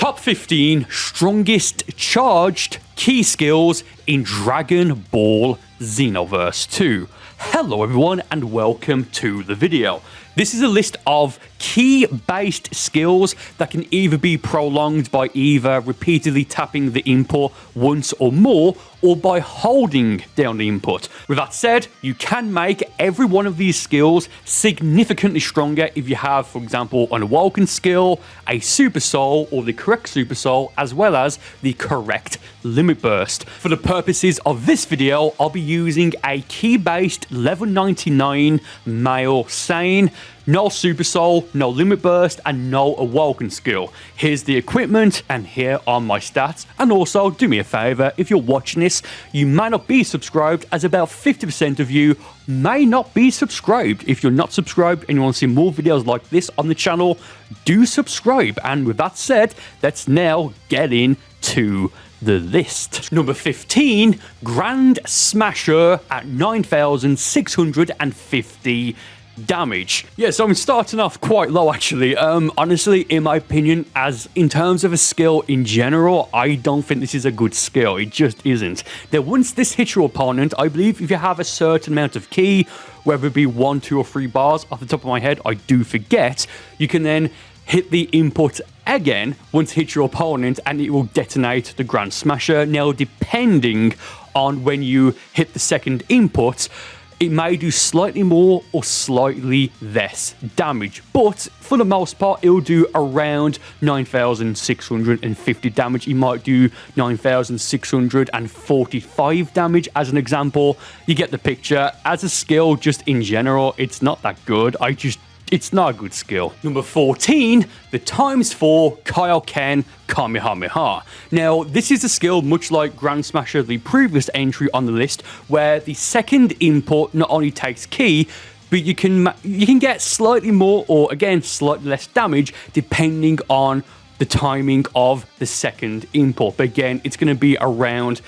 Top 15 strongest charged key skills in Dragon Ball Xenoverse 2. Hello everyone and welcome to the video. This is a list of key-based skills that can either be prolonged by either repeatedly tapping the input once or more, or by holding down the input. With that said, you can make every one of these skills significantly stronger if you have, for example, an awoken skill, a super soul, or the correct super soul, as well as the correct limit burst. For the purposes of this video, I'll be using a key-based level 99 male Saiyan, no super soul, no limit burst, and no awoken skill. Here's the equipment, and here are my stats. And also, do me a favor, if you're watching this, you may not be subscribed, as about 50% of you may not be subscribed. If you're not subscribed and you want to see more videos like this on the channel, do subscribe. And with that said, let's now get into the list. Number 15, Grand Smasher at 9,650 damage. Yeah, so I'm starting off quite low actually. Honestly, in my opinion, as in terms of a skill in general, I don't think this is a good skill. It just isn't. Now, once this hits your opponent, I believe if you have a certain amount of ki, whether it be 1, 2, or 3 bars, off the top of my head, I do forget, you can then hit the input again once it hits your opponent and it will detonate the Grand Smasher. Now, depending on when you hit the second input, it may do slightly more or slightly less damage, but for the most part, it will do around 9,650 damage. It might do 9,645 damage as an example. You get the picture. As a skill, just in general, it's not that good. It's not a good skill. Number 14, the ×4 Kaioken Kamehameha. Now, this is a skill much like Grand Smasher, the previous entry on the list, where the second input not only takes ki, but you can get slightly more or, again, slightly less damage depending on the timing of the second input. But again, it's going to be around,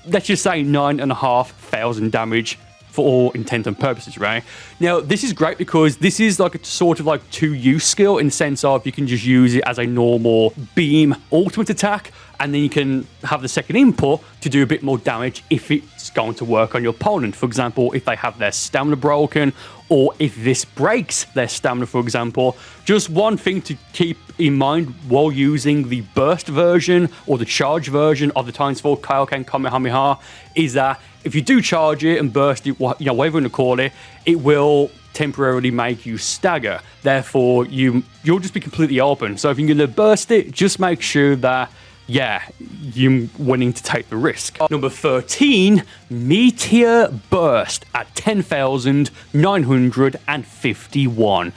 let's just say, 9,500 damage for all intent and purposes, right? Now, this is great because this is like a sort of like two-use skill in the sense of you can just use it as a normal beam ultimate attack, and then you can have the second input to do a bit more damage if it's going to work on your opponent. For example, if they have their stamina broken, or if this breaks their stamina, for example. Just one thing to keep in mind while using the burst version or the charge version of the ×4 Kaioken Kamehameha is that if you do charge it and burst it, whatever you want to call it, it will temporarily make you stagger. Therefore, you'll just be completely open. So if you're going to burst it, just make sure that, yeah, you're willing to take the risk. Number 13, Meteor Burst at 10,951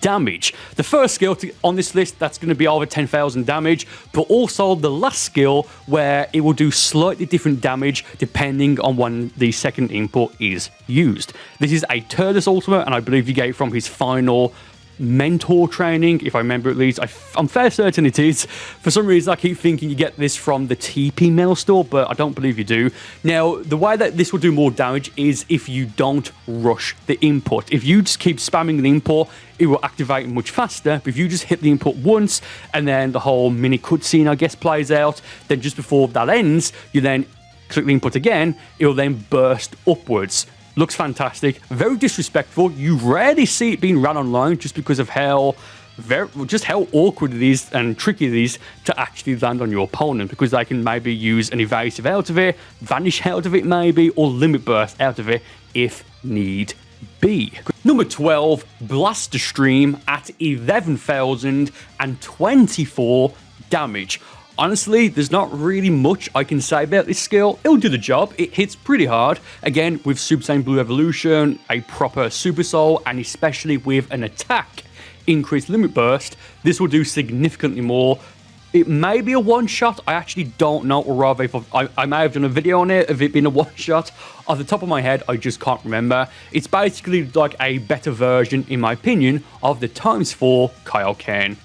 damage. The first skill on this list that's going to be over 10,000 damage, but also the last skill where it will do slightly different damage depending on when the second input is used. This is a Turles ultimate, and I believe you get it from his final mentor training, if I remember at least. I'm fair certain it is. For some reason, I keep thinking you get this from the TP mail store, but I don't believe you do. Now, the way that this will do more damage is if you don't rush the input. If you just keep spamming the input, it will activate much faster. But if you just hit the input once, and then the whole mini cutscene, I guess, plays out, then just before that ends, you then click the input again, it will then burst upwards. Looks fantastic, very disrespectful. You rarely see it being run online just because of how awkward it is and tricky it is to actually land on your opponent, because they can maybe use an evasive out of it, vanish out of it maybe, or limit burst out of it if need be. Number 12, Blaster Stream at 11,024 damage. Honestly, there's not really much I can say about this skill. It'll do the job. It hits pretty hard. Again, with Super Saiyan Blue Evolution, a proper Super Soul, and especially with an attack increased limit burst, this will do significantly more. It may be a one-shot. I actually don't know, or rather, I may have done a video on it of it being a one-shot. Off the top of my head, I just can't remember. It's basically like a better version, in my opinion, of the ×4 Kaioken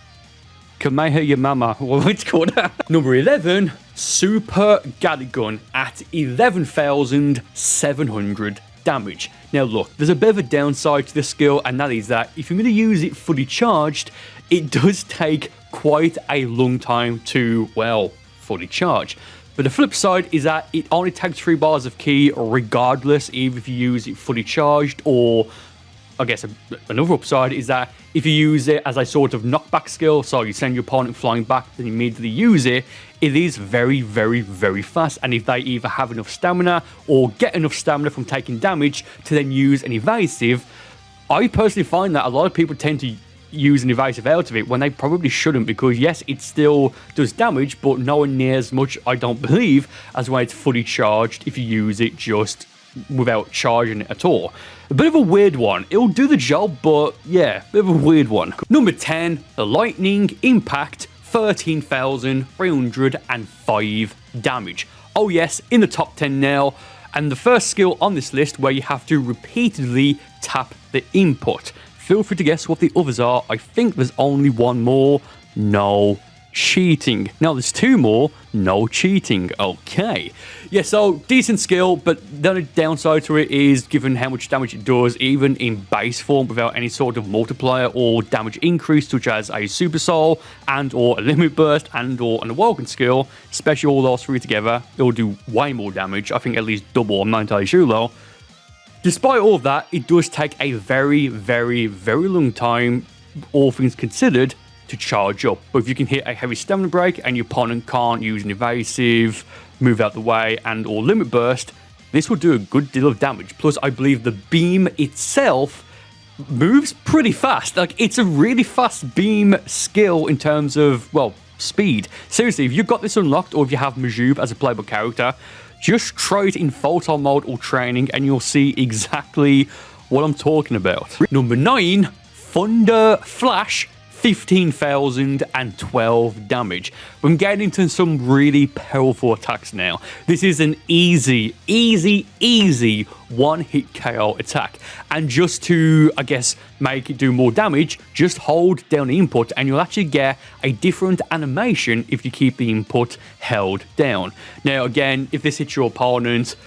Kamehameha Mama, what it's called. Number 11, Super Galigun at 11,700 damage. Now look, there's a bit of a downside to this skill, and that is that if you're going to use it fully charged, it does take quite a long time to, well, fully charge. But the flip side is that it only takes 3 bars of ki regardless, even if you use it fully charged, or I guess another upside is that if you use it as a sort of knockback skill, so you send your opponent flying back, then you immediately use it, it is very, very, very fast. And if they either have enough stamina or get enough stamina from taking damage to then use an evasive, I personally find that a lot of people tend to use an evasive out of it when they probably shouldn't, because yes, it still does damage, but nowhere near as much, I don't believe, as when it's fully charged if you use it just without charging it at all. A bit of a weird one. It'll do the job, but yeah, a bit of a weird one. Number 10, the Lightning Impact, 13,305 damage. Oh yes, in the top 10 now, and the first skill on this list where you have to repeatedly tap the input. Feel free to guess what the others are. I think there's only one more. No cheating. Now there's 2 more. No cheating. Okay. Yeah, so decent skill, but the only downside to it is, given how much damage it does, even in base form without any sort of multiplier or damage increase, such as a Super Soul and or a Limit Burst and or an Awoken skill, especially all those 3 together, it will do way more damage. I think at least double. I'm not entirely sure though. Despite all of that, it does take a very, very, very long time, all things considered, to charge up. But if you can hit a heavy stamina break and your opponent can't use an evasive, move out the way, and or limit burst, this will do a good deal of damage. Plus, I believe the beam itself moves pretty fast. Like, it's a really fast beam skill in terms of, well, speed. Seriously, if you've got this unlocked, or if you have Majub as a playable character, just try it in photon mode or training and you'll see exactly what I'm talking about. Number 9, Thunder Flash, 15,012 damage. We're getting into some really powerful attacks now. This is an easy one-hit KO attack. And just to, I guess, make it do more damage, just hold down the input and you'll actually get a different animation if you keep the input held down. Now, again, if this hits your opponent,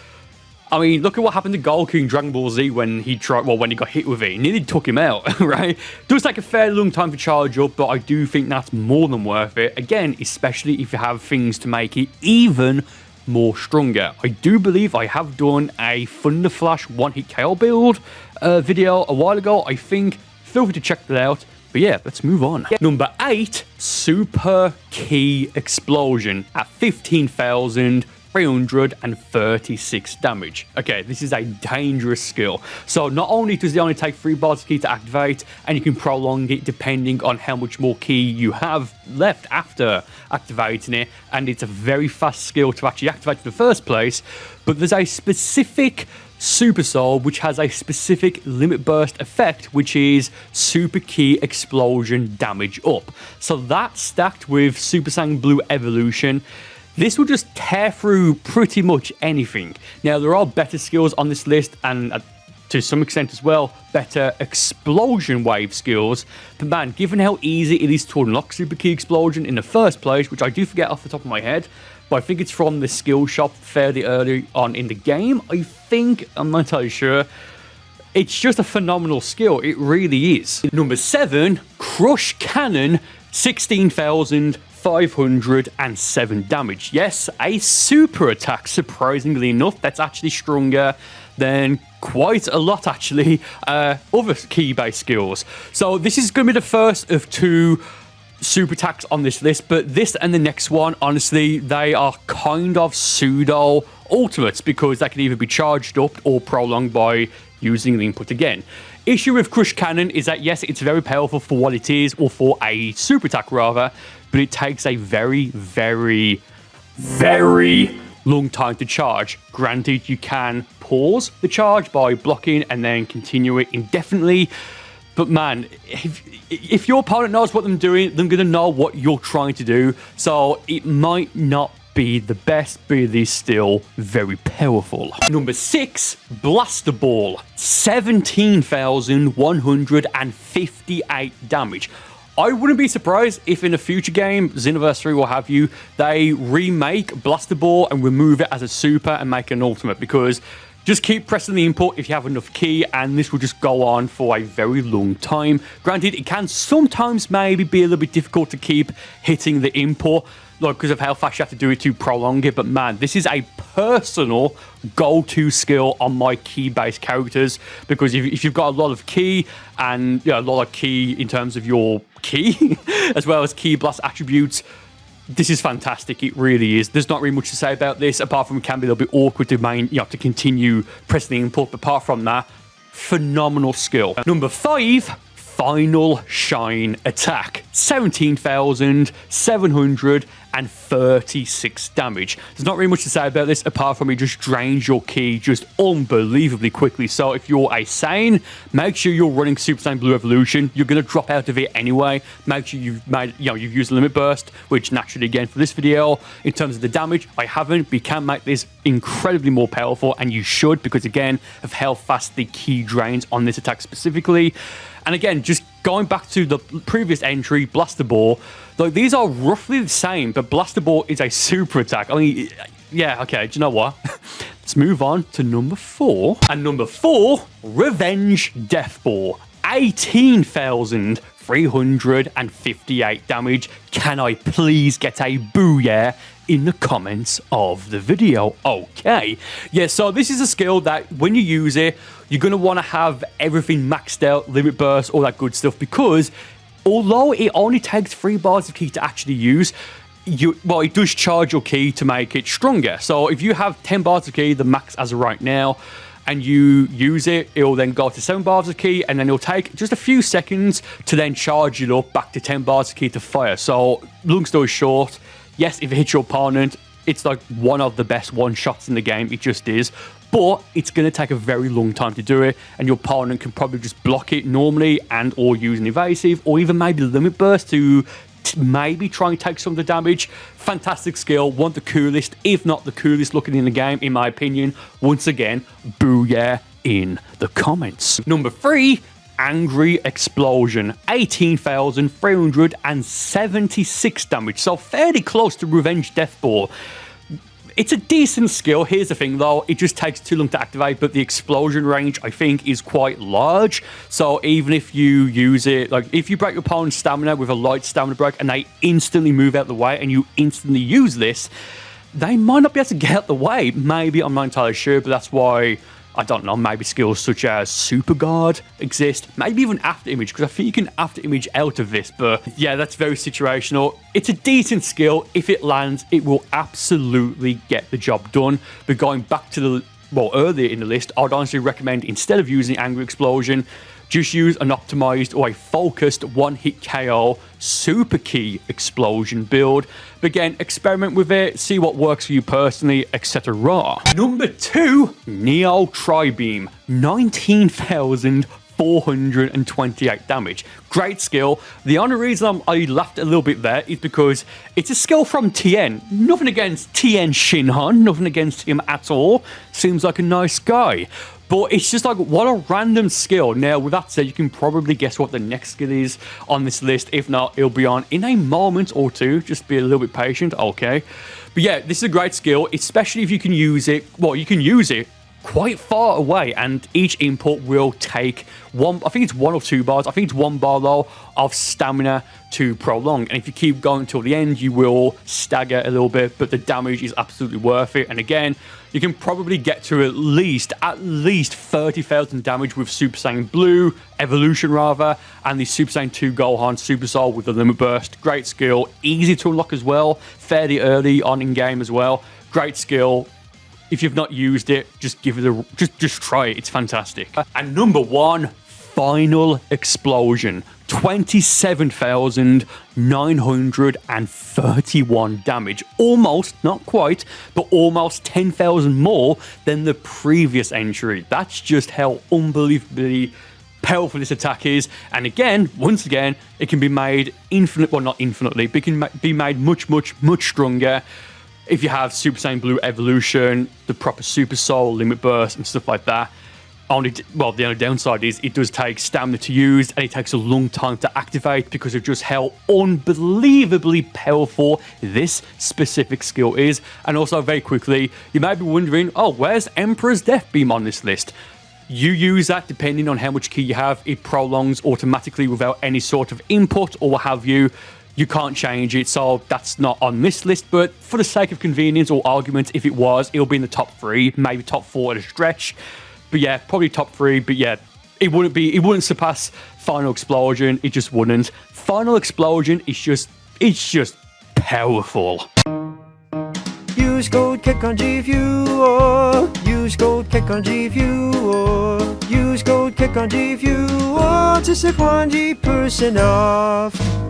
I mean, look at what happened to Goku in Dragon Ball Z when he tried, well, when he got hit with it. It nearly took him out, right? Does take a fairly long time to charge up, but I do think that's more than worth it. Again, especially if you have things to make it even more stronger. I do believe I have done a Thunder Flash one-hit KO build video a while ago, I think. Feel free to check that out. But yeah, let's move on. Number 8, Super Ki Explosion at 15,336 damage. Okay, this is a dangerous skill. So not only does it only take 3 bars of ki to activate, and you can prolong it depending on how much more ki you have left after activating it, and it's a very fast skill to actually activate in the first place, but there's a specific Super Soul which has a specific limit burst effect, which is Super Ki Explosion damage up. So that stacked with Super Saiyan Blue Evolution, this will just tear through pretty much anything. Now, there are better skills on this list, and to some extent as well, better explosion wave skills. But man, given how easy it is to unlock Super Ki Explosion in the first place, which I do forget off the top of my head, but I think it's from the skill shop fairly early on in the game, I think, I'm not entirely sure. It's just a phenomenal skill, it really is. Number 7, Crush Cannon, 16,507 damage. Yes, a super attack, surprisingly enough. That's actually stronger than quite a lot, actually, other key-based skills. So this is going to be the first of 2 super attacks on this list, but this and the next one, honestly, they are kind of pseudo ultimates because they can either be charged up or prolonged by using the input again. Issue with Crush Cannon is that, yes, it's very powerful for what it is, or for a super attack rather, but it takes a very, very, very long time to charge. Granted, you can pause the charge by blocking and then continue it indefinitely, but man, if your opponent knows what they're doing, they're going to know what you're trying to do, so it might not be the best, but it is still very powerful. Number 6, Blaster Ball, 17,158 damage. I wouldn't be surprised if in a future game, Xenoverse 3 will have you, they remake Blaster Ball and remove it as a super and make an ultimate, because Just keep pressing the input if you have enough ki, and this will just go on for a very long time. Granted, it can sometimes maybe be a little bit difficult to keep hitting the input, like because of how fast you have to do it to prolong it. But man, this is a personal go-to skill on my ki-based characters, because if you've got a lot of ki and a lot of ki in terms of your ki, as well as ki blast attributes, this is fantastic. It really is. There's not really much to say about this, apart from it can be a little bit awkward to to continue pressing the input. But apart from that, phenomenal skill. Number 5, Final Shine Attack. 17,736 damage. There's not really much to say about this, apart from it just drains your ki just unbelievably quickly. So if you're a Saiyan, make sure you're running Super Saiyan Blue Evolution. You're going to drop out of it anyway. Make sure you've used Limit Burst, which naturally, again, for this video, in terms of the damage, I haven't. But you can make this incredibly more powerful, and you should, because again, of how fast the ki drains on this attack specifically. And again, just going back to the previous entry, Blaster Ball, like these are roughly the same, but Blaster Ball is a super attack. I mean, yeah, okay, do you know what? Let's move on to number 4. And number 4, Revenge Death Ball. 18,358 damage. Can I please get a booyah in the comments of the video? Okay, yeah, so this is a skill that when you use it, you're going to want to have everything maxed out, limit burst, all that good stuff, because although it only takes 3 bars of ki to actually use, it does charge your ki to make it stronger. So if you have 10 bars of ki, the max as of right now, and you use it, it'll then go to 7 bars of ki, and then it'll take just a few seconds to then charge it up back to 10 bars of ki to fire. So long story short, yes, if it hits your opponent, it's like one of the best one-shots in the game. It just is. But it's going to take a very long time to do it, and your opponent can probably just block it normally and or use an evasive, or even maybe Limit Burst to maybe try and take some of the damage. Fantastic skill, one of the coolest, if not the coolest looking in the game, in my opinion. Once again, booyah in the comments. Number 3, Angry Explosion. 18,376 damage, so fairly close to Revenge Death Ball. It's a decent skill. Here's the thing though, it just takes too long to activate, but the explosion range, I think, is quite large. So even if you use it, like if you break your opponent's stamina with a light stamina break and they instantly move out the way and you instantly use this, they might not be able to get out the way. Maybe, I'm not entirely sure, but that's why, I don't know, maybe skills such as Super Guard exist, maybe even After Image, because I think you can After Image out of this, but yeah, that's very situational. It's a decent skill. If it lands, it will absolutely get the job done. But going back to the, earlier in the list, I would honestly recommend, instead of using Angry Explosion, just use an optimized or a focused one-hit KO super ki explosion build. But again, experiment with it, see what works for you personally, etc. Number 2, Neo Tri-Beam. 19,428 damage. Great skill. The only reason I laughed a little bit there is because it's a skill from Tien. Nothing against Tien Shinhan, nothing against him at all. Seems like a nice guy. But it's just like, what a random skill. Now, with that said, you can probably guess what the next skill is on this list. If not, it'll be on in a moment or two. Just be a little bit patient, okay? But yeah, this is a great skill, especially if you can use it. Well, you can use it quite far away, and each input will take one, I think it's 1 or 2 bars, I think it's 1 bar though, of stamina to prolong. And if you keep going till the end, you will stagger a little bit, but the damage is absolutely worth it. And again, you can probably get to at least 30,000 damage with Super Saiyan Blue Evolution rather, and the Super Saiyan 2 Gohan Super Soul with the Limit Burst. Great skill, easy to unlock as well, fairly early on in game as well. Great skill. If you've not used it, just give it a just try it. It's fantastic. And number 1, Final Explosion. 27,931 damage. Almost, not quite, but almost 10,000 more than the previous entry. That's just how unbelievably powerful this attack is. And again, once again, it can be made not infinitely, but it can be made much stronger if you have Super Saiyan Blue Evolution, the proper Super Soul, Limit Burst, and stuff like that. Well, the only downside is it does take stamina to use, and it takes a long time to activate because of just how unbelievably powerful this specific skill is. And also, very quickly, you may be wondering, oh, where's Emperor's Death Beam on this list? You use that depending on how much ki you have. It prolongs automatically without any sort of input or what have you. You can't change it, so that's not on this list, but for the sake of convenience or argument, if it was, it'll be in the top 3, maybe top 4 at a stretch. But yeah, probably top 3, but yeah, it wouldn't surpass Final Explosion. It just wouldn't. Final Explosion is just powerful. Use code KickOnG if you are. Use code KickOnG if you are. Use code KickOnG if you are to save 1% off.